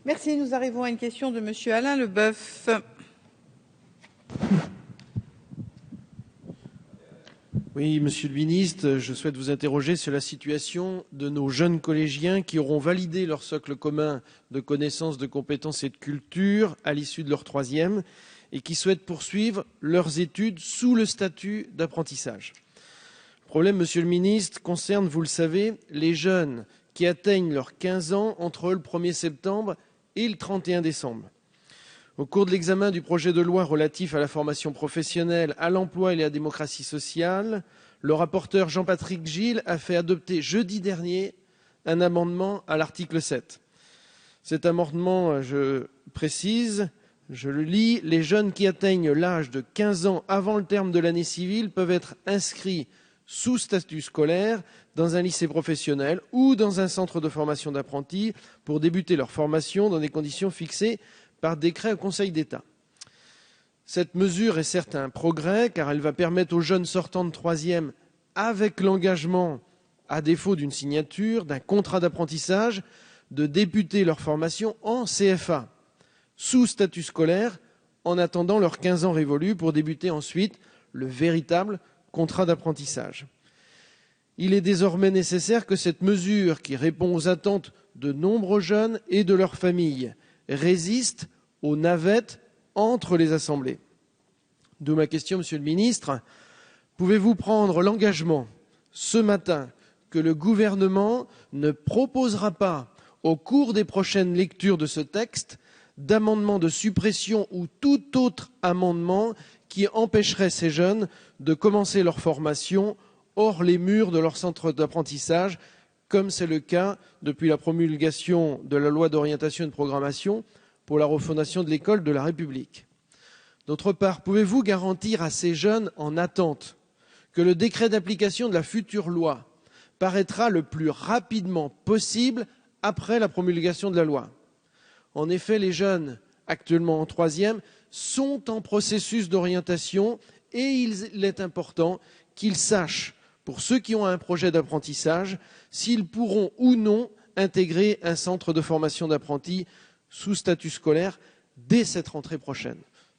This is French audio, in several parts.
Merci. Nous arrivons à une question de Monsieur Alain Leboeuf. Oui, Monsieur le Ministre, je souhaite vous interroger sur la situation de nos jeunes collégiens qui auront validé leur socle commun de connaissances, de compétences et de culture à l'issue de leur troisième et qui souhaitent poursuivre leurs études sous le statut d'apprentissage. Le problème, Monsieur le Ministre, concerne, vous le savez, les jeunes qui atteignent leurs 15 ans entre le 1er septembre et le 31 décembre. Au cours de l'examen du projet de loi relatif à la formation professionnelle, à l'emploi et à la démocratie sociale, le rapporteur Jean-Patrick Gille a fait adopter jeudi dernier un amendement à l'article 7. Cet amendement, je précise, je le lis, les jeunes qui atteignent l'âge de 15 ans avant le terme de l'année civile peuvent être inscrits sous statut scolaire dans un lycée professionnel ou dans un centre de formation d'apprentis pour débuter leur formation dans des conditions fixées par décret au Conseil d'État. Cette mesure est certes un progrès car elle va permettre aux jeunes sortants de troisième, avec l'engagement, à défaut d'une signature, d'un contrat d'apprentissage, de débuter leur formation en CFA, sous statut scolaire, en attendant leurs 15 ans révolus pour débuter ensuite le véritable contrat d'apprentissage. Il est désormais nécessaire que cette mesure, qui répond aux attentes de nombreux jeunes et de leurs familles, résiste aux navettes entre les assemblées. D'où ma question, Monsieur le Ministre. Pouvez-vous prendre l'engagement ce matin que le gouvernement ne proposera pas, au cours des prochaines lectures de ce texte, d'amendements de suppression ou tout autre amendement qui empêcherait ces jeunes de commencer leur formation hors les murs de leur centre d'apprentissage, comme c'est le cas depuis la promulgation de la loi d'orientation et de programmation pour la refondation de l'école de la République. D'autre part, pouvez-vous garantir à ces jeunes en attente que le décret d'application de la future loi paraîtra le plus rapidement possible après la promulgation de la loi? En effet, les jeunes actuellement en troisième sont en processus d'orientation et il est important qu'ils sachent, pour ceux qui ont un projet d'apprentissage, s'ils pourront ou non intégrer un centre de formation d'apprentis sous statut scolaire dès cette rentrée prochaine.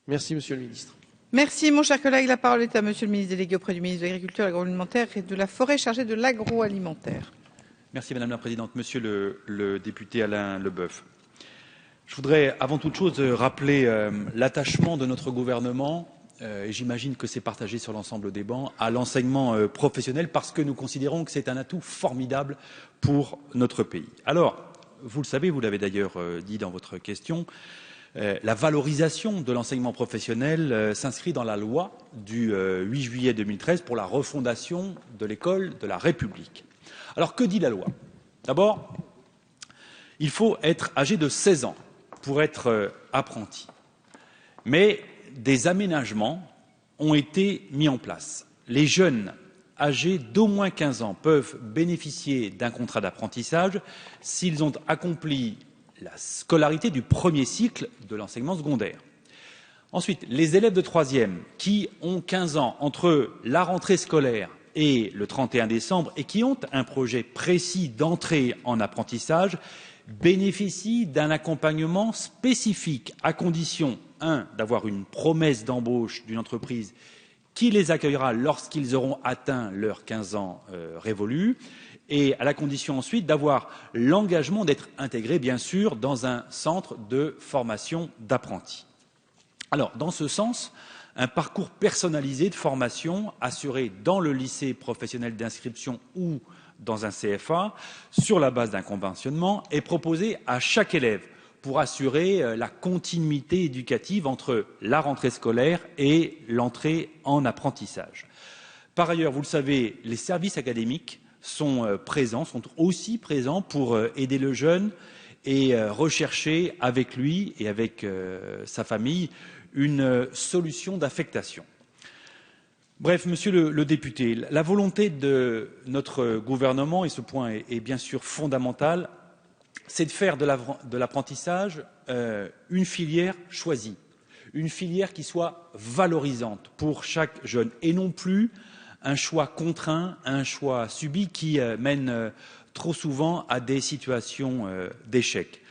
Merci, Monsieur le Ministre. Merci, mon cher collègue. La parole est à Monsieur le ministre délégué auprès du ministre de l'Agriculture, de l'agroalimentaire et de la Forêt, chargé de l'agroalimentaire. Merci, Madame la Présidente. Monsieur le député Alain Leboeuf, je voudrais avant toute chose rappeler l'attachement de notre gouvernement, et j'imagine que c'est partagé sur l'ensemble des bancs, à l'enseignement professionnel parce que nous considérons que c'est un atout formidable pour notre pays. Alors, vous le savez, vous l'avez d'ailleurs dit dans votre question, la valorisation de l'enseignement professionnel s'inscrit dans la loi du 8 juillet 2013 pour la refondation de l'école de la République. Alors, que dit la loi? D'abord, il faut être âgé de 16 ans pour être apprenti. Mais des aménagements ont été mis en place. Les jeunes âgés d'au moins 15 ans peuvent bénéficier d'un contrat d'apprentissage s'ils ont accompli la scolarité du premier cycle de l'enseignement secondaire. Ensuite, les élèves de troisième qui ont 15 ans entre la rentrée scolaire et le 31 décembre et qui ont un projet précis d'entrée en apprentissage bénéficient d'un accompagnement spécifique à condition, 1, d'avoir une promesse d'embauche d'une entreprise qui les accueillera lorsqu'ils auront atteint leurs 15 ans révolus, et à la condition ensuite d'avoir l'engagement d'être intégrés, bien sûr, dans un centre de formation d'apprentis. Alors, dans ce sens, un parcours personnalisé de formation assuré dans le lycée professionnel d'inscription ou dans un CFA, sur la base d'un conventionnement, est proposé à chaque élève pour assurer la continuité éducative entre la rentrée scolaire et l'entrée en apprentissage. Par ailleurs, vous le savez, les services académiques sont aussi présents pour aider le jeune et rechercher avec lui et avec sa famille une solution d'affectation. Bref, monsieur le député, la volonté de notre gouvernement, et ce point est bien sûr fondamental, c'est de faire de l'apprentissage une filière choisie, une filière qui soit valorisante pour chaque jeune et non plus un choix contraint, un choix subi qui mène trop souvent à des situations d'échec.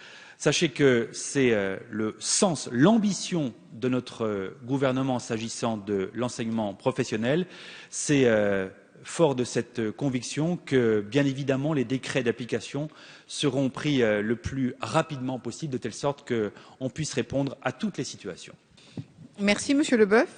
Sachez que c'est le sens, l'ambition de notre gouvernement s'agissant de l'enseignement professionnel. C'est fort de cette conviction que, bien évidemment, les décrets d'application seront pris le plus rapidement possible, de telle sorte qu'on puisse répondre à toutes les situations. Merci, Monsieur Leboeuf.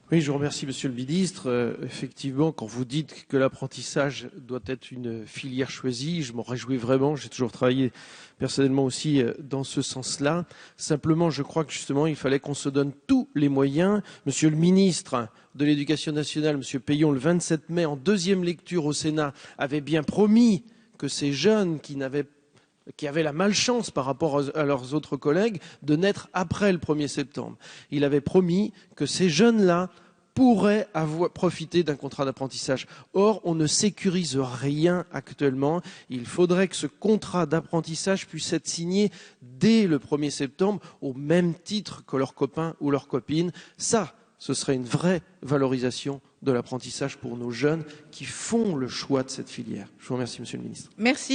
Oui, je vous remercie, Monsieur le Ministre. Effectivement, quand vous dites que l'apprentissage doit être une filière choisie, je m'en réjouis vraiment. J'ai toujours travaillé personnellement aussi dans ce sens-là. Simplement, je crois que justement, il fallait qu'on se donne tous les moyens. Monsieur le Ministre de l'Éducation nationale, Monsieur Peillon, le 27 mai, en deuxième lecture au Sénat, avait bien promis que ces jeunes qui avaient la malchance par rapport à leurs autres collègues de naître après le 1er septembre. Il avait promis que ces jeunes-là pourraient profiter d'un contrat d'apprentissage. Or, on ne sécurise rien actuellement. Il faudrait que ce contrat d'apprentissage puisse être signé dès le 1er septembre, au même titre que leurs copains ou leurs copines. Ça, ce serait une vraie valorisation de l'apprentissage pour nos jeunes qui font le choix de cette filière. Je vous remercie, Monsieur le Ministre. Merci.